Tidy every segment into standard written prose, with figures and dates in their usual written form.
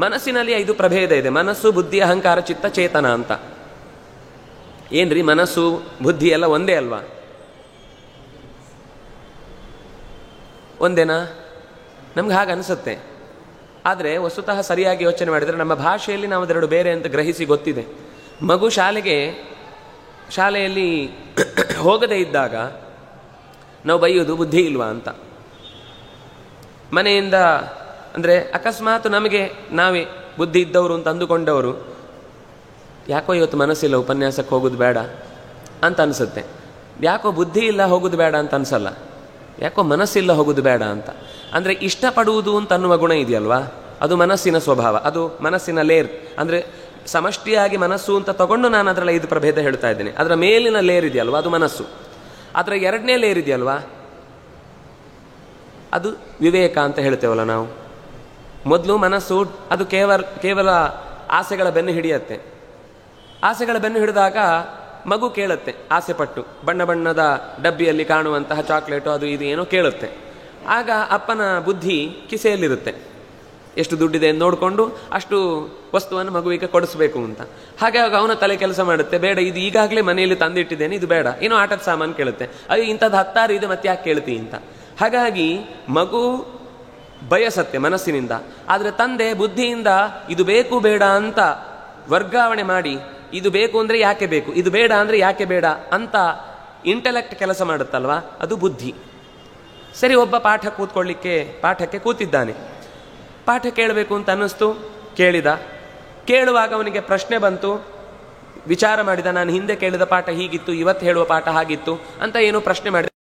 ಮನಸ್ಸಿನಲ್ಲಿ 5 ಪ್ರಭೇದ ಇದೆ: ಮನಸ್ಸು, ಬುದ್ಧಿ, ಅಹಂಕಾರ, ಚಿತ್ತ, ಚೇತನ ಅಂತ. ಏನ್ರಿ ಮನಸ್ಸು ಬುದ್ಧಿ ಎಲ್ಲ ಒಂದೇ ಅಲ್ವಾ? ಒಂದೇನಾ? ನಮ್ಗೆ ಹಾಗೆ ಅನಿಸುತ್ತೆ. ಆದರೆ ವಸ್ತುತಃ ಸರಿಯಾಗಿ ಯೋಚನೆ ಮಾಡಿದರೆ ನಮ್ಮ ಭಾಷೆಯಲ್ಲಿ ನಾವು ಅದೆರಡು ಬೇರೆ ಅಂತ ಗ್ರಹಿಸಿ ಗೊತ್ತಿದೆ. ಮಗು ಶಾಲೆಯಲ್ಲಿ ಹೋಗದೇ ಇದ್ದಾಗ ನಾವು ಬೈಯೋದು ಬುದ್ಧಿ ಇಲ್ವಾ ಅಂತ. ಮನೆಯಿಂದ ಅಂದರೆ ಅಕಸ್ಮಾತ್ ನಮಗೆ ನಾವೇ ಬುದ್ಧಿ ಇದ್ದವರು ಅಂತ ಅಂದುಕೊಂಡವರು, ಯಾಕೋ ಇವತ್ತು ಮನಸ್ಸಿಲ್ಲ ಉಪನ್ಯಾಸಕ್ಕೆ ಹೋಗೋದು ಬೇಡ ಅಂತ ಅನಿಸುತ್ತೆ. ಯಾಕೋ ಬುದ್ಧಿ ಇಲ್ಲ ಹೋಗೋದು ಬೇಡ ಅಂತ ಅನಿಸಲ್ಲ, ಯಾಕೋ ಮನಸ್ಸಿಲ್ಲ ಹೋಗೋದು ಬೇಡ ಅಂತ. ಅಂದರೆ ಇಷ್ಟಪಡುವುದು ಅಂತ ಅನ್ನುವ ಗುಣ ಇದೆಯಲ್ವಾ, ಅದು ಮನಸ್ಸಿನ ಸ್ವಭಾವ, ಅದು ಮನಸ್ಸಿನ ಲೇರ್. ಅಂದರೆ ಸಮಷ್ಟಿಯಾಗಿ ಮನಸ್ಸು ಅಂತ ತಗೊಂಡು ನಾನು ಅದರಲ್ಲಿ 5 ಪ್ರಭೇದ ಹೇಳ್ತಾ ಇದ್ದೇನೆ. ಅದರ ಮೇಲಿನ ಲೇರ್ ಇದೆಯಲ್ವಾ, ಅದು ಮನಸ್ಸು. ಅದರ 2ನೇ ಲೇರ್ ಇದೆಯಲ್ವಾ, ಅದು ವಿವೇಕ ಅಂತ ಹೇಳ್ತೇವಲ್ಲ ನಾವು. ಮೊದಲು ಮನಸ್ಸು ಅದು ಕೇವಲ ಆಸೆಗಳ ಬೆನ್ನು ಹಿಡಿಯತ್ತೆ. ಆಸೆಗಳ ಬೆನ್ನು ಹಿಡಿದಾಗ ಮಗು ಕೇಳುತ್ತೆ, ಆಸೆ ಪಟ್ಟು ಬಣ್ಣ ಬಣ್ಣದ ಡಬ್ಬಿಯಲ್ಲಿ ಕಾಣುವಂತಹ ಚಾಕ್ಲೇಟು ಅದು ಇದು ಏನೋ ಕೇಳುತ್ತೆ. ಆಗ ಅಪ್ಪನ ಬುದ್ಧಿ ಕಿಸೆಯಲ್ಲಿರುತ್ತೆ, ಎಷ್ಟು ದುಡ್ಡಿದೆ ಎಂದು ನೋಡಿಕೊಂಡು ಅಷ್ಟು ವಸ್ತುವನ್ನು ಮಗುವಿಗೆ ಕೊಡಿಸ್ಬೇಕು ಅಂತ. ಹಾಗಾಗಿ ಅವನ ತಲೆ ಕೆಲಸ ಮಾಡುತ್ತೆ, ಬೇಡ ಇದು ಈಗಾಗಲೇ ಮನೆಯಲ್ಲಿ ತಂದಿಟ್ಟಿದ್ದೇನೆ, ಇದು ಬೇಡ, ಏನೋ ಆಟದ ಸಾಮಾನು ಕೇಳುತ್ತೆ, ಅಯ್ಯೋ ಇಂಥದ್ದು 10 ಇದೆ ಮತ್ತೆ ಯಾಕೆ ಕೇಳ್ತಿ ಅಂತ. ಹಾಗಾಗಿ ಮಗು ಬಯಸತ್ತೆ ಮನಸ್ಸಿನಿಂದ, ಆದರೆ ತಂದೆ ಬುದ್ಧಿಯಿಂದ ಇದು ಬೇಕು ಬೇಡ ಅಂತ ವರ್ಗಾವಣೆ ಮಾಡಿ, ಇದು ಬೇಕು ಅಂದರೆ ಯಾಕೆ ಬೇಕು, ಇದು ಬೇಡ ಅಂದರೆ ಯಾಕೆ ಬೇಡ ಅಂತ ಇಂಟೆಲೆಕ್ಟ್ ಕೆಲಸ ಮಾಡುತ್ತಲ್ವಾ, ಅದು ಬುದ್ಧಿ. ಸರಿ, ಒಬ್ಬ ಪಾಠಕ್ಕೆ ಕೂತಿದ್ದಾನೆ. ಪಾಠ ಕೇಳಬೇಕು ಅಂತ ಅನ್ನಿಸ್ತು, ಕೇಳುವಾಗ ಅವನಿಗೆ ಪ್ರಶ್ನೆ ಬಂತು, ವಿಚಾರ ಮಾಡಿದ, ನಾನು ಹಿಂದೆ ಕೇಳಿದ ಪಾಠ ಹೀಗಿತ್ತು, ಇವತ್ತು ಹೇಳುವ ಪಾಠ ಹಾಗಿತ್ತು ಅಂತ ಏನೋ ಪ್ರಶ್ನೆ ಮಾಡಿದ.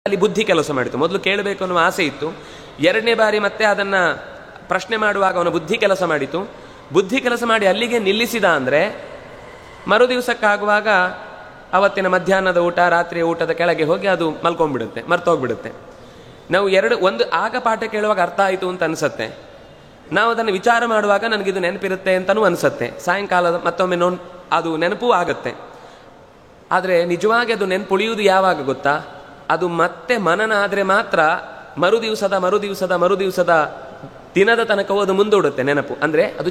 ಅಲ್ಲಿ ಬುದ್ಧಿ ಕೆಲಸ ಮಾಡಿತು. ಮೊದಲು ಕೇಳಬೇಕು ಅನ್ನುವ ಆಸೆ ಇತ್ತು, 2ನೇ ಬಾರಿ ಮತ್ತೆ ಅದನ್ನು ಪ್ರಶ್ನೆ ಮಾಡುವಾಗ ಅವನ ಬುದ್ಧಿ ಕೆಲಸ ಮಾಡಿತು. ಬುದ್ಧಿ ಕೆಲಸ ಮಾಡಿ ಅಲ್ಲಿಗೆ ನಿಲ್ಲಿಸಿದ ಅಂದರೆ ಮರುದಿವಸಕ್ಕಾಗುವಾಗ ಅವತ್ತಿನ ಮಧ್ಯಾಹ್ನದ ಊಟ, ರಾತ್ರಿಯ ಊಟದ ಕೆಳಗೆ ಹೋಗಿ ಅದು ಮಲ್ಕೊಂಡ್ಬಿಡುತ್ತೆ, ಮರ್ತೋಗ್ಬಿಡುತ್ತೆ. ನಾವು ಒಂದು ಆಗ ಪಾಠ ಕೇಳುವಾಗ ಅರ್ಥ ಆಯಿತು ಅಂತ ಅನಿಸುತ್ತೆ, ನಾವು ಅದನ್ನು ವಿಚಾರ ಮಾಡುವಾಗ ನನಗಿದು ನೆನಪಿರುತ್ತೆ ಅಂತಲೂ ಅನಿಸುತ್ತೆ. ಸಾಯಂಕಾಲದ ಮತ್ತೊಮ್ಮೆ ಅದು ನೆನಪೂ ಆಗುತ್ತೆ. ಆದರೆ ನಿಜವಾಗಿ ಅದು ನೆನಪುಳಿಯುವುದು ಯಾವಾಗ ಗೊತ್ತಾ? ಅದು ಮತ್ತೆ ಮನನ ಆದರೆ ಮಾತ್ರ ಮರುದಿವಸದ ದಿನದ ತನಕವೂ ಅದು ಮುಂದೂಡುತ್ತೆ ನೆನಪು. ಅಂದರೆ ಅದು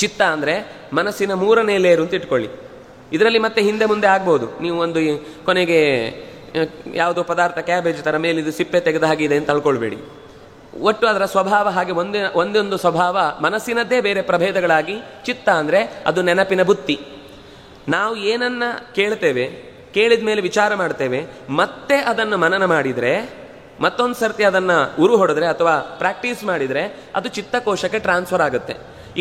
ಚಿತ್ತ ಅಂದರೆ ಮನಸ್ಸಿನ 3ನೇ ಲೇರು ಅಂತ ಇಟ್ಕೊಳ್ಳಿ. ಇದರಲ್ಲಿ ಮತ್ತೆ ಹಿಂದೆ ಮುಂದೆ ಆಗ್ಬೋದು. ನೀವು ಒಂದು ಕೊನೆಗೆ ಯಾವುದೋ ಪದಾರ್ಥ ಕ್ಯಾಬೇಜ್ ಥರ ಮೇಲಿದು ಸಿಪ್ಪೆ ತೆಗೆದ ಹಾಗಿದೆ ಅಂತ ಅಳ್ಕೊಳ್ಬೇಡಿ. ಒಟ್ಟು ಅದರ ಸ್ವಭಾವ ಹಾಗೆ ಒಂದೊಂದು ಸ್ವಭಾವ ಮನಸ್ಸಿನದ್ದೇ ಬೇರೆ ಪ್ರಭೇದಗಳಾಗಿ. ಚಿತ್ತ ಅಂದರೆ ಅದು ನೆನಪಿನ ಬುತ್ತಿ. ನಾವು ಏನನ್ನ ಕೇಳ್ತೇವೆ, ಕೇಳಿದ ಮೇಲೆ ವಿಚಾರ ಮಾಡ್ತೇವೆ, ಮತ್ತೆ ಅದನ್ನು ಮನನ ಮಾಡಿದರೆ, ಮತ್ತೊಂದು ಸರ್ತಿ ಅದನ್ನು ಉರು ಹೊಡೆದ್ರೆ ಅಥವಾ ಪ್ರಾಕ್ಟೀಸ್ ಮಾಡಿದರೆ ಅದು ಚಿತ್ತಕೋಶಕ್ಕೆ ಟ್ರಾನ್ಸ್ಫರ್ ಆಗುತ್ತೆ.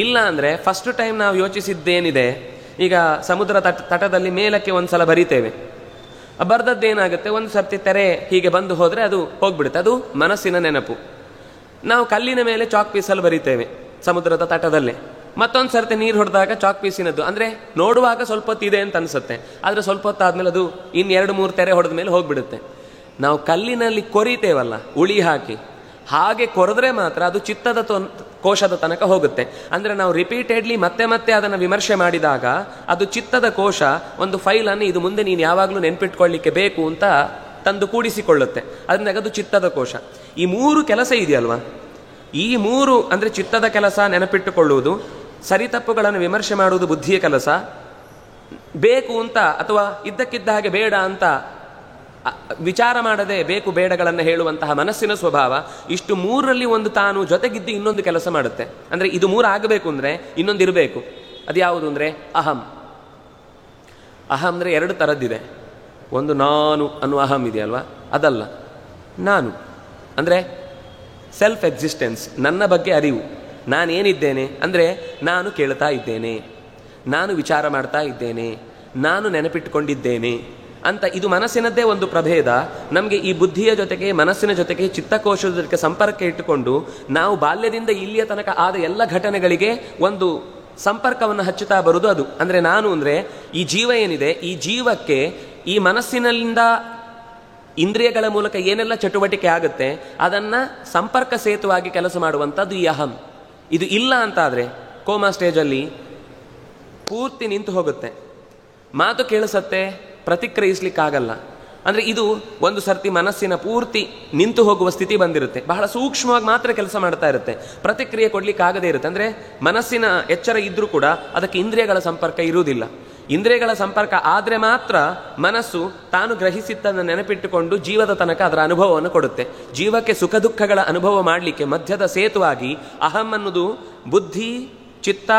ಇಲ್ಲ ಅಂದರೆ ಫಸ್ಟ್ ಟೈಮ್ ನಾವು ಯೋಚಿಸಿದ್ದೇನಿದೆ, ಈಗ ಸಮುದ್ರ ತಟದಲ್ಲಿ ಮೇಲಕ್ಕೆ ಒಂದ್ಸಲ ಬರಿತೇವೆ, ಬರ್ದದ್ದೇನಾಗುತ್ತೆ, ಒಂದು ಸರ್ತಿ ತೆರೆ ಹೀಗೆ ಬಂದು ಹೋದರೆ ಅದು ಹೋಗ್ಬಿಡುತ್ತೆ, ಅದು ಮನಸ್ಸಿನ ನೆನಪು. ನಾವು ಕಲ್ಲಿನ ಮೇಲೆ ಚಾಕ್ ಪೀಸಲ್ಲಿ ಬರಿತೇವೆ ಸಮುದ್ರದ ತಟದಲ್ಲೇ, ಮತ್ತೊಂದು ಸರ್ತಿ ನೀರು ಹೊಡೆದಾಗ ಚಾಕ್ ಪೀಸಿನದ್ದು, ಅಂದರೆ ನೋಡುವಾಗ ಸ್ವಲ್ಪ ಹೊತ್ತಿದೆ ಅಂತ ಅನಿಸುತ್ತೆ, ಆದರೆ ಸ್ವಲ್ಪ ಹೊತ್ತಾದ್ಮೇಲೆ ಅದು 2-3 ತೆರೆ ಹೊಡೆದ ಮೇಲೆ ಹೋಗ್ಬಿಡುತ್ತೆ. ನಾವು ಕಲ್ಲಿನಲ್ಲಿ ಕೊರಿತೇವಲ್ಲ ಉಳಿ ಹಾಕಿ, ಹಾಗೆ ಕೊರೆದ್ರೆ ಮಾತ್ರ ಅದು ಚಿತ್ತದ ಕೋಶದ ತನಕ ಹೋಗುತ್ತೆ. ಅಂದರೆ ನಾವು ರಿಪೀಟೆಡ್ಲಿ ಮತ್ತೆ ಅದನ್ನು ವಿಮರ್ಶೆ ಮಾಡಿದಾಗ ಅದು ಚಿತ್ತದ ಕೋಶ ಒಂದು ಫೈಲನ್ನು ಇದು ಮುಂದೆ ನೀನು ಯಾವಾಗಲೂ ನೆನ್ಪಿಟ್ಕೊಳ್ಳಿಕ್ಕೆ ಬೇಕು ಅಂತ ತಂದು ಕೂಡಿಸಿಕೊಳ್ಳುತ್ತೆ. ಅದರಿಂದ ಅದು ಚಿತ್ತದ ಕೋಶ. ಈ 3 ಕೆಲಸ ಇದೆಯಲ್ವಾ, ಈ 3 ಅಂದರೆ ಚಿತ್ತದ ಕೆಲಸ ನೆನಪಿಟ್ಟುಕೊಳ್ಳುವುದು, ಸರಿತಪ್ಪುಗಳನ್ನು ವಿಮರ್ಶೆ ಮಾಡುವುದು ಬುದ್ಧಿಯ ಕೆಲಸ, ಬೇಕು ಅಂತ ಅಥವಾ ಇದ್ದಕ್ಕಿದ್ದ ಹಾಗೆ ಬೇಡ ಅಂತ ವಿಚಾರ ಮಾಡದೆ ಬೇಕು ಬೇಡಗಳನ್ನು ಹೇಳುವಂತಹ ಮನಸ್ಸಿನ ಸ್ವಭಾವ. ಇಷ್ಟು 3ರಲ್ಲಿ ಒಂದು ತಾನು ಜೊತೆಗಿದ್ದು ಇನ್ನೊಂದು ಕೆಲಸ ಮಾಡುತ್ತೆ. ಅಂದರೆ ಇದು 3 ಆಗಬೇಕು ಅಂದರೆ ಇನ್ನೊಂದು ಇರಬೇಕು. ಅದು ಯಾವುದು ಅಂದರೆ ಅಹಂ. ಅಂದರೆ 2 ಥರದ್ದಿದೆ. ಒಂದು ನಾನು ಅನ್ನುವ ಅಹಂ ಇದೆಯಲ್ವಾ, ಅದಲ್ಲ. ನಾನು ಅಂದರೆ ಸೆಲ್ಫ್ ಎಕ್ಸಿಸ್ಟೆನ್ಸ್, ನನ್ನ ಬಗ್ಗೆ ಅರಿವು. ನಾನೇನಿದ್ದೇನೆ ಅಂದರೆ ನಾನು ಕೇಳ್ತಾ ಇದ್ದೇನೆ, ನಾನು ವಿಚಾರ ಮಾಡ್ತಾ ಇದ್ದೇನೆ, ನಾನು ನೆನಪಿಟ್ಟುಕೊಂಡಿದ್ದೇನೆ ಅಂತ. ಇದು ಮನಸ್ಸಿನದ್ದೇ ಒಂದು ಪ್ರಭೇದ. ನಮಗೆ ಈ ಬುದ್ಧಿಯ ಜೊತೆಗೆ ಮನಸ್ಸಿನ ಜೊತೆಗೆ ಚಿತ್ತಕೋಶದ ಜೊತೆಗೆ ಸಂಪರ್ಕ ಇಟ್ಟುಕೊಂಡು ನಾವು ಬಾಲ್ಯದಿಂದ ಇಲ್ಲಿಯ ತನಕ ಆದ ಎಲ್ಲ ಘಟನೆಗಳಿಗೆ ಒಂದು ಸಂಪರ್ಕವನ್ನು ಹಚ್ಚುತ್ತಾ ಬರುವುದು ಅದು. ಅಂದರೆ ನಾನು ಅಂದರೆ ಈ ಜೀವ ಏನಿದೆ, ಈ ಜೀವಕ್ಕೆ ಈ ಮನಸ್ಸಿನಿಂದ ಇಂದ್ರಿಯಗಳ ಮೂಲಕ ಏನೆಲ್ಲ ಚಟುವಟಿಕೆ ಆಗುತ್ತೆ ಅದನ್ನು ಸಂಪರ್ಕ ಸೇತುವಾಗಿ ಕೆಲಸ ಮಾಡುವಂಥದ್ದು ಈ ಅಹಂ. ಇದು ಇಲ್ಲ ಅಂತಾದರೆ ಕೋಮಾ ಸ್ಟೇಜಲ್ಲಿ ಪೂರ್ತಿ ನಿಂತು ಹೋಗುತ್ತೆ, ಮಾತು ಕೇಳಿಸತ್ತೆ, ಪ್ರತಿಕ್ರಿಯಿಸ್ಲಿಕ್ಕಾಗಲ್ಲ. ಅಂದರೆ ಇದು ಒಂದು ಸರ್ತಿ ಮನಸ್ಸಿನ ಪೂರ್ತಿ ನಿಂತು ಹೋಗುವ ಸ್ಥಿತಿ ಬಂದಿರುತ್ತೆ, ಬಹಳ ಸೂಕ್ಷ್ಮವಾಗಿ ಮಾತ್ರ ಕೆಲಸ ಮಾಡ್ತಾ ಇರುತ್ತೆ, ಪ್ರತಿಕ್ರಿಯೆ ಕೊಡ್ಲಿಕ್ಕಾಗದೇ ಇರುತ್ತೆ. ಅಂದರೆ ಮನಸ್ಸಿನ ಎಚ್ಚರ ಇದ್ರೂ ಕೂಡ ಅದಕ್ಕೆ ಇಂದ್ರಿಯಗಳ ಸಂಪರ್ಕ ಇರುವುದಿಲ್ಲ. ಇಂದ್ರಿಯಗಳ ಸಂಪರ್ಕ ಆದರೆ ಮಾತ್ರ ಮನಸ್ಸು ತಾನು ಗ್ರಹಿಸಿದ್ದನ್ನು ನೆನಪಿಟ್ಟುಕೊಂಡು ಜೀವದ ತನಕ ಅದರ ಅನುಭವವನ್ನು ಕೊಡುತ್ತೆ. ಜೀವಕ್ಕೆ ಸುಖ ದುಃಖಗಳ ಅನುಭವ ಮಾಡಲಿಕ್ಕೆ ಮಧ್ಯದ ಸೇತುವಾಗಿ ಅಹಂ ಅನ್ನೋದು ಬುದ್ಧಿ, ಚಿತ್ತ,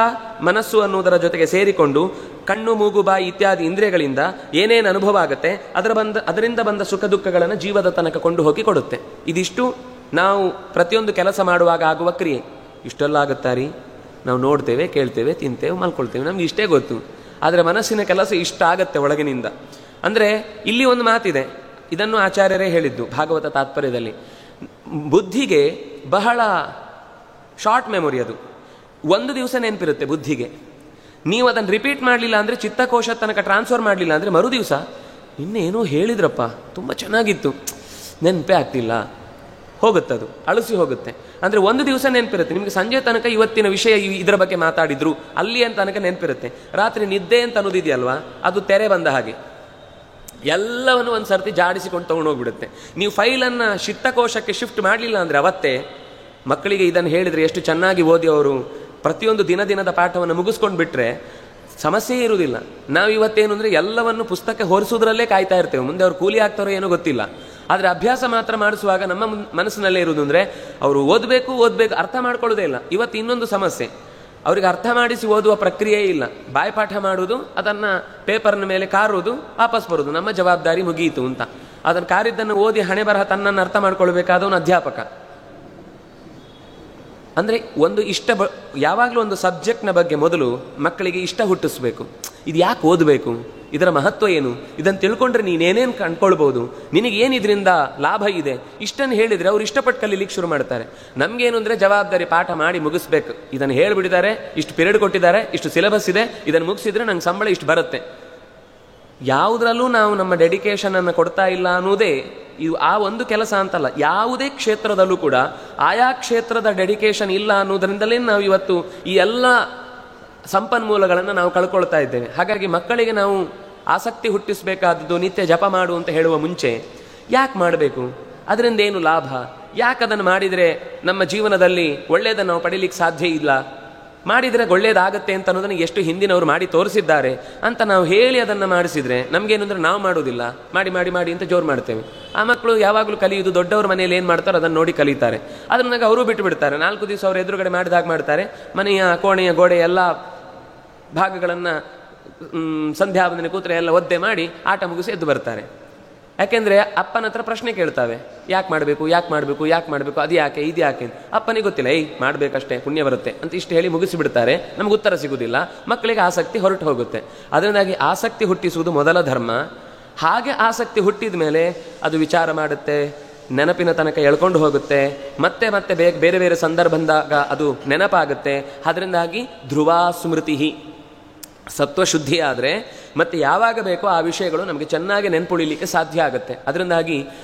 ಮನಸ್ಸು ಅನ್ನುವುದರ ಜೊತೆಗೆ ಸೇರಿಕೊಂಡು ಕಣ್ಣು, ಮೂಗು, ಬಾಯಿ ಇತ್ಯಾದಿ ಇಂದ್ರಿಯಗಳಿಂದ ಏನೇನು ಅನುಭವ ಆಗುತ್ತೆ ಅದರಿಂದ ಬಂದ ಸುಖ ದುಃಖಗಳನ್ನು ಜೀವದ ತನಕ ಕೊಂಡು ಹೋಗಿ ಕೊಡುತ್ತೆ. ಇದಿಷ್ಟು ನಾವು ಪ್ರತಿಯೊಂದು ಕೆಲಸ ಮಾಡುವಾಗ ಆಗುವ ಕ್ರಿಯೆ. ಇಷ್ಟೆಲ್ಲ ಆಗುತ್ತಾ ರೀ? ನಾವು ನೋಡ್ತೇವೆ, ಕೇಳ್ತೇವೆ, ತಿಂತೇವೆ, ಮಲ್ಕೊಳ್ತೇವೆ, ನಮ್ಗೆ ಇಷ್ಟೇ ಗೊತ್ತು. ಆದರೆ ಮನಸ್ಸಿನ ಕೆಲಸ ಇಷ್ಟ ಆಗತ್ತೆ ಒಳಗಿನಿಂದ. ಅಂದರೆ ಇಲ್ಲಿ ಒಂದು ಮಾತಿದೆ, ಇದನ್ನು ಆಚಾರ್ಯರೇ ಹೇಳಿದ್ದು ಭಾಗವತ ತಾತ್ಪರ್ಯದಲ್ಲಿ. ಬುದ್ಧಿಗೆ ಬಹಳ ಶಾರ್ಟ್ ಮೆಮೊರಿ, ಅದು ಒಂದು ದಿವಸ ನೆನಪಿರುತ್ತೆ ಬುದ್ಧಿಗೆ. ನೀವು ಅದನ್ನು ರಿಪೀಟ್ ಮಾಡಲಿಲ್ಲ ಅಂದರೆ, ಚಿತ್ತಕೋಶ ತನಕ ಟ್ರಾನ್ಸ್ಫರ್ ಮಾಡಲಿಲ್ಲ ಅಂದರೆ ಮರು ದಿವಸ ಇನ್ನೇನೋ ಹೇಳಿದ್ರಪ್ಪ, ತುಂಬ ಚೆನ್ನಾಗಿತ್ತು, ನೆನಪೇ ಆಗ್ತಿಲ್ಲ, ಹೋಗುತ್ತದು, ಅಳಿಸಿ ಹೋಗುತ್ತೆ. ಅಂದರೆ ಒಂದು ದಿವಸ ನೆನಪಿರುತ್ತೆ ನಿಮಗೆ, ಸಂಜೆ ತನಕ ಇವತ್ತಿನ ವಿಷಯ ಇದರ ಬಗ್ಗೆ ಮಾತಾಡಿದ್ರು ಅಲ್ಲಿ ಅಂತ ತನಕ ನೆನಪಿರುತ್ತೆ. ರಾತ್ರಿ ನಿದ್ದೆ ಅಂತ ಅನ್ನೋದಿದೆಯಲ್ವಾ, ಅದು ತೆರೆ ಬಂದ ಹಾಗೆ ಎಲ್ಲವನ್ನು ಒಂದು ಸರ್ತಿ ಜಾಡಿಸಿಕೊಂಡು ತೊಗೊಂಡೋಗ್ಬಿಡುತ್ತೆ. ನೀವು ಫೈಲನ್ನು ಚಿತ್ತಕೋಶಕ್ಕೆ ಶಿಫ್ಟ್ ಮಾಡಲಿಲ್ಲ ಅಂದರೆ ಅವತ್ತೇ ಮಕ್ಕಳಿಗೆ ಇದನ್ನು ಹೇಳಿದರೆ ಎಷ್ಟು ಚೆನ್ನಾಗಿ ಓದಿ ಅವರು ಪ್ರತಿಯೊಂದು ದಿನದ ಪಾಠವನ್ನು ಮುಗಿಸ್ಕೊಂಡು ಬಿಟ್ಟರೆ ಸಮಸ್ಯೆ ಇರುವುದಿಲ್ಲ. ನಾವು ಇವತ್ತೇನು ಅಂದರೆ ಎಲ್ಲವನ್ನು ಪುಸ್ತಕ ಹೊರಿಸೋದ್ರಲ್ಲೇ ಕಾಯ್ತಾ ಇರ್ತೇವೆ, ಮುಂದೆ ಅವ್ರು ಕೂಲಿ ಆಗ್ತಾರೋ ಏನೋ ಗೊತ್ತಿಲ್ಲ. ಆದರೆ ಅಭ್ಯಾಸ ಮಾತ್ರ ಮಾಡಿಸುವಾಗ ನಮ್ಮ ಮನಸ್ಸಿನಲ್ಲೇ ಇರುವುದು ಅಂದರೆ ಅವರು ಓದಬೇಕು ಅರ್ಥ ಮಾಡ್ಕೊಳ್ಳೋದೇ ಇಲ್ಲ. ಇವತ್ತು ಇನ್ನೊಂದು ಸಮಸ್ಯೆ, ಅವರಿಗೆ ಅರ್ಥ ಮಾಡಿಸಿ ಓದುವ ಪ್ರಕ್ರಿಯೆ ಇಲ್ಲ. ಬಾಯ್ಪಾಠ ಮಾಡುವುದು, ಅದನ್ನು ಪೇಪರ್ನ ಮೇಲೆ ಕಾರುವುದು, ವಾಪಸ್ ಬರೋದು, ನಮ್ಮ ಜವಾಬ್ದಾರಿ ಮುಗಿಯಿತು ಅಂತ. ಅದನ್ನು ಕಾರಿದ್ದನ್ನು ಓದಿ ಹಣೆ ಬರಹ ತನ್ನನ್ನು ಅರ್ಥ ಮಾಡ್ಕೊಳ್ಬೇಕಾದವನು ಅಧ್ಯಾಪಕ. ಅಂದರೆ ಒಂದು ಯಾವಾಗಲೂ ಒಂದು ಸಬ್ಜೆಕ್ಟ್ನ ಬಗ್ಗೆ ಮೊದಲು ಮಕ್ಕಳಿಗೆ ಇಷ್ಟ ಹುಟ್ಟಿಸ್ಬೇಕು. ಇದು ಯಾಕೆ ಓದಬೇಕು, ಇದರ ಮಹತ್ವ ಏನು, ಇದನ್ನು ತಿಳ್ಕೊಂಡ್ರೆ ನೀನೇನೇನು ಕಂಡ್ಕೊಳ್ಬೋದು, ನಿನಗೇನು ಇದರಿಂದ ಲಾಭ ಇದೆ, ಇಷ್ಟನ್ನು ಹೇಳಿದರೆ ಅವ್ರು ಇಷ್ಟಪಟ್ಟು ಕಲೀಲಿಕ್ಕೆ ಶುರು ಮಾಡ್ತಾರೆ. ನಮಗೇನು ಅಂದರೆ ಜವಾಬ್ದಾರಿ, ಪಾಠ ಮಾಡಿ ಮುಗಿಸ್ಬೇಕು, ಇದನ್ನು ಹೇಳಿಬಿಟ್ಟಿದ್ದಾರೆ, ಇಷ್ಟು ಪಿರಿಯಡ್ ಕೊಟ್ಟಿದ್ದಾರೆ, ಇಷ್ಟು ಸಿಲೆಬಸ್ ಇದೆ, ಇದನ್ನು ಮುಗಿಸಿದ್ರೆ ನಂಗೆ ಸಂಬಳ ಇಷ್ಟು ಬರುತ್ತೆ. ಯಾವುದರಲ್ಲೂ ನಾವು ನಮ್ಮ ಡೆಡಿಕೇಶನನ್ನು ಕೊಡ್ತಾ ಇಲ್ಲ ಅನ್ನೋದೇ ಇದು. ಆ ಒಂದು ಕೆಲಸ ಅಂತಲ್ಲ, ಯಾವುದೇ ಕ್ಷೇತ್ರದಲ್ಲೂ ಕೂಡ ಆಯಾ ಕ್ಷೇತ್ರದ ಡೆಡಿಕೇಶನ್ ಇಲ್ಲ ಅನ್ನೋದರಿಂದಲೇ ನಾವು ಇವತ್ತು ಈ ಎಲ್ಲ ಸಂಪನ್ಮೂಲಗಳನ್ನು ನಾವು ಕಳ್ಕೊಳ್ತಾ ಇದ್ದೇವೆ. ಹಾಗಾಗಿ ಮಕ್ಕಳಿಗೆ ನಾವು ಆಸಕ್ತಿ ಹುಟ್ಟಿಸಬೇಕಾದದ್ದು ನಿತ್ಯ ಜಪ ಮಾಡು ಅಂತ ಹೇಳುವ ಮುಂಚೆ ಯಾಕೆ ಮಾಡಬೇಕು, ಅದರಿಂದ ಏನು ಲಾಭ, ಯಾಕೆ ಅದನ್ನು ಮಾಡಿದರೆ ನಮ್ಮ ಜೀವನದಲ್ಲಿ ಒಳ್ಳೆಯದನ್ನು ನಾವು ಪಡೀಲಿಕ್ಕೆ ಸಾಧ್ಯ ಇಲ್ಲ, ಮಾಡಿದರೆ ಒಳ್ಳೇದಾಗತ್ತೆ ಅಂತ ಅನ್ನೋದನ್ನು ಎಷ್ಟು ಹಿಂದಿನವರು ಮಾಡಿ ತೋರಿಸಿದ್ದಾರೆ ಅಂತ ನಾವು ಹೇಳಿ ಅದನ್ನು ಮಾಡಿಸಿದರೆ ನಮಗೇನು ಅಂದರೆ ನಾವು ಮಾಡೋದಿಲ್ಲ, ಮಾಡಿ ಅಂತ ಜೋರು ಮಾಡ್ತೇವೆ. ಆ ಮಕ್ಕಳು ಯಾವಾಗಲೂ ಕಲಿಯುವುದು ದೊಡ್ಡವ್ರ ಮನೆಯಲ್ಲಿ ಏನು ಮಾಡ್ತಾರೋ ಅದನ್ನು ನೋಡಿ ಕಲಿತಾರೆ. ಅದನ್ನಾಗ ಅವರು ಬಿಟ್ಟು ಬಿಡ್ತಾರೆ. 4 ದಿವಸ ಅವರು ಎದುರುಗಡೆ ಮಾಡಿದಾಗ ಮಾಡ್ತಾರೆ, ಮನೆಯ ಕೋಣೆಯ ಗೋಡೆ ಎಲ್ಲ ಭಾಗಗಳನ್ನು ಸಂಧ್ಯಾವಂದನೆ ಕೂತ್ರೆ ಎಲ್ಲ ಒದ್ದೆ ಮಾಡಿ ಆಟ ಮುಗಿಸಿ ಎದ್ದು ಬರ್ತಾರೆ. ಯಾಕೆಂದರೆ ಅಪ್ಪನ ಹತ್ರ ಪ್ರಶ್ನೆ ಕೇಳ್ತಾವೆ, ಯಾಕೆ ಮಾಡಬೇಕು ಅದು ಯಾಕೆ ಇದು ಯಾಕೆ. ಅಪ್ಪನಿಗೆ ಗೊತ್ತಿಲ್ಲ, ಮಾಡಬೇಕಷ್ಟೇ ಪುಣ್ಯ ಬರುತ್ತೆ ಅಂತ ಇಷ್ಟು ಹೇಳಿ ಮುಗಿಸಿಬಿಡ್ತಾರೆ. ನಮ್ಗೆ ಉತ್ತರ ಸಿಗುವುದಿಲ್ಲ, ಮಕ್ಕಳಿಗೆ ಆಸಕ್ತಿ ಹೊರಟು ಹೋಗುತ್ತೆ. ಅದರಿಂದಾಗಿ ಆಸಕ್ತಿ ಹುಟ್ಟಿಸುವುದು ಮೊದಲ ಧರ್ಮ. ಹಾಗೆ ಆಸಕ್ತಿ ಹುಟ್ಟಿದ ಮೇಲೆ ಅದು ವಿಚಾರ ಮಾಡುತ್ತೆ, ನೆನಪಿನ ತನಕ ಎಳ್ಕೊಂಡು ಹೋಗುತ್ತೆ, ಮತ್ತೆ ಬೇರೆ ಬೇರೆ ಸಂದರ್ಭ ಬಂದಾಗ ಅದು ನೆನಪಾಗುತ್ತೆ. ಅದರಿಂದಾಗಿ ಧ್ರುವ ಸ್ಮೃತಿ, ಸತ್ವಶುದ್ಧಿ ಆದರೆ ಮತ್ತೆ ಯಾವಾಗ ಬೇಕೋ ಆ ವಿಷಯಗಳು ನಮಗೆ ಚೆನ್ನಾಗಿ ನೆನ್ಪುಳಿಲಿಕ್ಕೆ ಸಾಧ್ಯ ಆಗುತ್ತೆ. ಅದರಿಂದಾಗಿ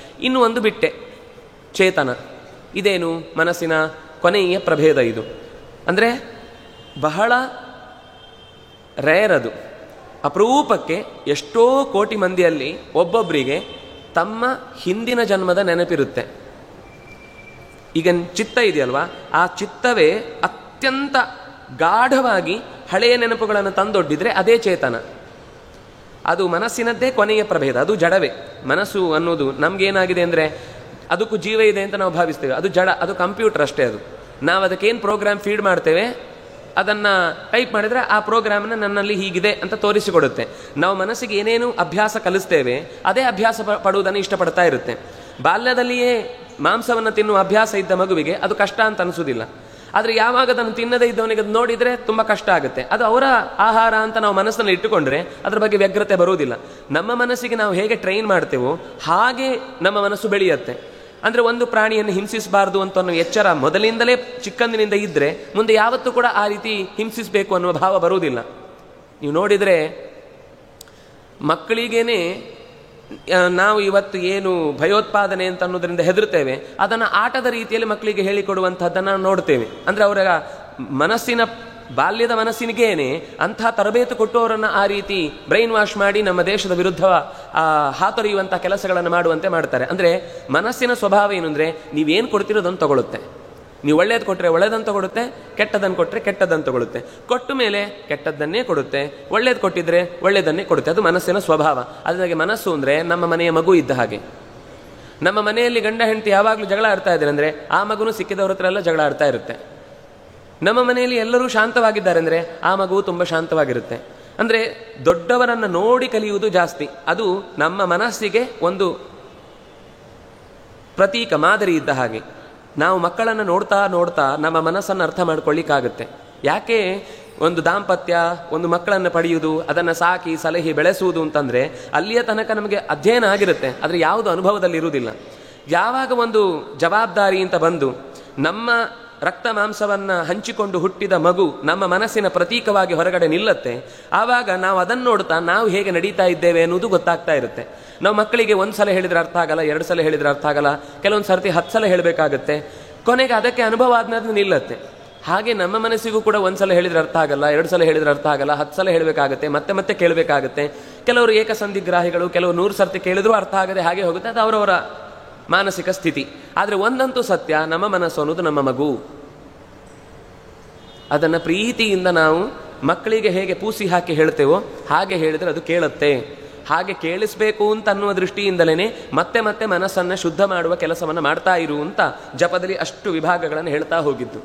ಇನ್ನೂ ಒಂದು ಬಿಟ್ಟೆ, ಚೇತನ. ಇದೇನು ಮನಸ್ಸಿನ ಕೊನೆಯ ಪ್ರಭೇದ. ಇದು ಅಂದರೆ ಬಹಳ ರೇರ್, ಅದು ಅಪರೂಪಕ್ಕೆ. ಎಷ್ಟೋ ಕೋಟಿ ಮಂದಿಯಲ್ಲಿ ಒಬ್ಬೊಬ್ಬರಿಗೆ ತಮ್ಮ ಹಿಂದಿನ ಜನ್ಮದ ನೆನಪಿರುತ್ತೆ. ಈಗ ಚಿತ್ತ ಇದೆಯಲ್ವಾ, ಆ ಚಿತ್ತವೇ ಅತ್ಯಂತ ಗಾಢವಾಗಿ ಹಳೆಯ ನೆನಪುಗಳನ್ನು ತಂದೊಡ್ಡಿದ್ರೆ ಅದೇ ಚೇತನ. ಅದು ಮನಸ್ಸಿನದ್ದೇ ಕೊನೆಯ ಪ್ರಭೇದ, ಅದು ಜಡವೇ. ಮನಸ್ಸು ಅನ್ನೋದು ನಮಗೇನಾಗಿದೆ ಅಂದರೆ ಅದಕ್ಕೂ ಜೀವ ಇದೆ ಅಂತ ನಾವು ಭಾವಿಸ್ತೇವೆ, ಅದು ಜಡ, ಅದು ಕಂಪ್ಯೂಟರ್ ಅಷ್ಟೇ. ಅದು ನಾವು ಅದಕ್ಕೇನು ಪ್ರೋಗ್ರಾಮ್ ಫೀಡ್ ಮಾಡ್ತೇವೆ ಅದನ್ನು ಟೈಪ್ ಮಾಡಿದರೆ ಆ ಪ್ರೋಗ್ರಾಮ್ನ ನನ್ನಲ್ಲಿ ಹೀಗಿದೆ ಅಂತ ತೋರಿಸಿಕೊಡುತ್ತೆ. ನಾವು ಮನಸ್ಸಿಗೆ ಏನೇನು ಅಭ್ಯಾಸ ಕಲಿಸ್ತೇವೆ ಅದೇ ಅಭ್ಯಾಸ ಪಡುವುದನ್ನು ಇಷ್ಟಪಡ್ತಾ ಇರುತ್ತೆ. ಬಾಲ್ಯದಲ್ಲಿಯೇ ಮಾಂಸವನ್ನು ತಿನ್ನುವ ಅಭ್ಯಾಸ ಇದ್ದ ಮಗುವಿಗೆ ಅದು ಕಷ್ಟ ಅಂತ ಅನಿಸೋದಿಲ್ಲ. ಆದರೆ ಯಾವಾಗ ಅದನ್ನು ತಿನ್ನದೇ ಇದ್ದವನಿಗೆ ಅದು ನೋಡಿದರೆ ತುಂಬ ಕಷ್ಟ ಆಗುತ್ತೆ. ಅದು ಅವರ ಆಹಾರ ಅಂತ ನಾವು ಮನಸ್ಸನ್ನು ಇಟ್ಟುಕೊಂಡ್ರೆ ಅದರ ಬಗ್ಗೆ ವ್ಯಗ್ರತೆ ಬರುವುದಿಲ್ಲ. ನಮ್ಮ ಮನಸ್ಸಿಗೆ ನಾವು ಹೇಗೆ ಟ್ರೈನ್ ಮಾಡ್ತೇವೋ ಹಾಗೆ ನಮ್ಮ ಮನಸ್ಸು ಬೆಳೆಯುತ್ತೆ. ಅಂದರೆ ಒಂದು ಪ್ರಾಣಿಯನ್ನು ಹಿಂಸಿಸಬಾರ್ದು ಅಂತ ಅನ್ನೋ ಎಚ್ಚರ ಮೊದಲಿಂದಲೇ ಚಿಕ್ಕಂದಿನಿಂದ ಇದ್ದರೆ ಮುಂದೆ ಯಾವತ್ತೂ ಕೂಡ ಆ ರೀತಿ ಹಿಂಸಿಸಬೇಕು ಅನ್ನುವ ಭಾವ ಬರುವುದಿಲ್ಲ. ನೀವು ನೋಡಿದರೆ ಮಕ್ಕಳಿಗೇನೆ ನಾವು ಇವತ್ತು ಏನು ಭಯೋತ್ಪಾದನೆ ಅಂತ ಅನ್ನೋದರಿಂದ ಹೆದರ್ತೇವೆ, ಅದನ್ನು ಆಟದ ರೀತಿಯಲ್ಲಿ ಮಕ್ಕಳಿಗೆ ಹೇಳಿಕೊಡುವಂಥದ್ದನ್ನು ನೋಡ್ತೇವೆ. ಅಂದರೆ ಅವರ ಮನಸ್ಸಿನ ಬಾಲ್ಯದ ಮನಸ್ಸಿನಿಗೇನೆ ಅಂಥ ತರಬೇತು ಕೊಟ್ಟವರನ್ನು ಆ ರೀತಿ ಬ್ರೈನ್ ವಾಶ್ ಮಾಡಿ ನಮ್ಮ ದೇಶದ ವಿರುದ್ಧ ಹಾತೊರೆಯುವಂಥ ಕೆಲಸಗಳನ್ನು ಮಾಡುವಂತೆ ಮಾಡ್ತಾರೆ. ಅಂದರೆ ಮನಸ್ಸಿನ ಸ್ವಭಾವ ಏನು ಅಂದರೆ, ನೀವೇನು ಕೊಡ್ತಿರೋದನ್ನು ತಗೊಳುತ್ತೆ. ನೀವು ಒಳ್ಳೇದು ಕೊಟ್ಟರೆ ಒಳ್ಳೇದನ್ನು ತಗೊಳುತ್ತೆ, ಕೆಟ್ಟದನ್ನು ಕೊಟ್ಟರೆ ಕೆಟ್ಟದನ್ನು ತಗೊಳುತ್ತೆ. ಕೊಟ್ಟ ಮೇಲೆ ಕೆಟ್ಟದ್ದನ್ನೇ ಕೊಡುತ್ತೆ, ಒಳ್ಳೇದು ಕೊಟ್ಟಿದ್ರೆ ಒಳ್ಳೇದನ್ನೇ ಕೊಡುತ್ತೆ. ಅದು ಮನಸ್ಸಿನ ಸ್ವಭಾವ. ಅದಕ್ಕೆ ಮನಸ್ಸು ಅಂದರೆ ನಮ್ಮ ಮನೆಯ ಮಗು ಇದ್ದ ಹಾಗೆ. ನಮ್ಮ ಮನೆಯಲ್ಲಿ ಗಂಡ ಹೆಂಡತಿ ಯಾವಾಗಲೂ ಜಗಳ ಆಡ್ತಾ ಇದ್ದಾರೆ ಅಂದರೆ ಆ ಮಗುನು ಸಿಕ್ಕಿದವ್ರ ಹತ್ರ ಎಲ್ಲ ಜಗಳ ಆಡ್ತಾ ಇರುತ್ತೆ. ನಮ್ಮ ಮನೆಯಲ್ಲಿ ಎಲ್ಲರೂ ಶಾಂತವಾಗಿದ್ದಾರೆ ಅಂದರೆ ಆ ಮಗುವು ತುಂಬ ಶಾಂತವಾಗಿರುತ್ತೆ. ಅಂದರೆ ದೊಡ್ಡವರನ್ನು ನೋಡಿ ಕಲಿಯುವುದು ಜಾಸ್ತಿ. ಅದು ನಮ್ಮ ಮನಸ್ಸಿಗೆ ಒಂದು ಪ್ರತೀಕ, ಮಾದರಿ ಇದ್ದ ಹಾಗೆ. ನಾವು ಮಕ್ಕಳನ್ನು ನೋಡ್ತಾ ನೋಡ್ತಾ ನಮ್ಮ ಮನಸ್ಸನ್ನು ಅರ್ಥ ಮಾಡ್ಕೊಳ್ಳಿಕ್ಕಾಗುತ್ತೆ. ಯಾಕೆ ಒಂದು ದಾಂಪತ್ಯ, ಒಂದು ಮಕ್ಕಳನ್ನು ಪಡೆಯುವುದು, ಅದನ್ನು ಸಾಕಿ ಸಲಹಿ ಬೆಳೆಸುವುದು ಅಂತಂದರೆ ಅಲ್ಲಿಯ ತನಕ ನಮಗೆ ಅಧ್ಯಯನ ಆಗಿರುತ್ತೆ, ಆದರೆ ಯಾವುದು ಅನುಭವದಲ್ಲಿ ಇರುವುದಿಲ್ಲ. ಯಾವಾಗ ಒಂದು ಜವಾಬ್ದಾರಿ ಅಂತ ಬಂದು ನಮ್ಮ ರಕ್ತ ಮಾಂಸವನ್ನು ಹಂಚಿಕೊಂಡು ಹುಟ್ಟಿದ ಮಗು ನಮ್ಮ ಮನಸ್ಸಿನ ಪ್ರತೀಕವಾಗಿ ಹೊರಗಡೆ ನಿಲ್ಲತ್ತೆ, ಆವಾಗ ನಾವು ಅದನ್ನು ನೋಡ್ತಾ ನಾವು ಹೇಗೆ ನಡೀತಾ ಇದ್ದೇವೆ ಅನ್ನೋದು ಗೊತ್ತಾಗ್ತಾ ಇರುತ್ತೆ. ನಾವು ಮಕ್ಕಳಿಗೆ ಒಂದು ಸಲ ಹೇಳಿದ್ರೆ ಅರ್ಥ ಆಗಲ್ಲ, 2 ಸಲ ಹೇಳಿದ್ರೆ ಅರ್ಥ ಆಗಲ್ಲ, ಕೆಲವೊಂದು ಸರ್ತಿ 10 ಸಲ ಹೇಳಬೇಕಾಗತ್ತೆ, ಕೊನೆಗೆ ಅದಕ್ಕೆ ಅನುಭವ ಆದ್ಮೇಲೆ ನಿಲ್ಲತ್ತೆ. ಹಾಗೆ ನಮ್ಮ ಮನಸ್ಸಿಗೂ ಕೂಡ 1 ಸಲ ಹೇಳಿದ್ರೆ ಅರ್ಥ ಆಗಲ್ಲ, 2 ಸಲ ಹೇಳಿದ್ರೆ ಅರ್ಥ ಆಗಲ್ಲ, 10 ಸಲ ಹೇಳಬೇಕಾಗತ್ತೆ, ಮತ್ತೆ ಮತ್ತೆ ಕೇಳಬೇಕಾಗತ್ತೆ. ಕೆಲವರು ಏಕಸಂಧಿಗ್ರಾಹಿಗಳು, ಕೆಲವರು 100 ಸರ್ತಿ ಕೇಳಿದ್ರೂ ಅರ್ಥ ಆಗದೆ ಹಾಗೆ ಹೋಗುತ್ತೆ. ಅದು ಅವರವರ ಮಾನಸಿಕ ಸ್ಥಿತಿ. ಆದರೆ ಒಂದಂತೂ ಸತ್ಯ, ನಮ್ಮ ಮನಸ್ಸು ಅನ್ನೋದು ನಮ್ಮ ಮಗು. ಅದನ್ನು ಪ್ರೀತಿಯಿಂದ ನಾವು ಮಕ್ಕಳಿಗೆ ಹೇಗೆ ಪೂಸಿ ಹಾಕಿ ಹೇಳ್ತೇವೋ ಹಾಗೆ ಹೇಳಿದರೆ ಅದು ಕೇಳುತ್ತೆ. ಹಾಗೆ ಕೇಳಿಸ್ಬೇಕು ಅಂತ ಅನ್ನುವ ದೃಷ್ಟಿಯಿಂದಲೇ ಮತ್ತೆ ಮತ್ತೆ ಮನಸ್ಸನ್ನು ಶುದ್ಧ ಮಾಡುವ ಕೆಲಸವನ್ನು ಮಾಡ್ತಾ ಇರು ಅಂತ ಜಪದಲ್ಲಿ ಅಷ್ಟು ವಿಭಾಗಗಳನ್ನು ಹೇಳ್ತಾ ಹೋಗಿದ್ದು.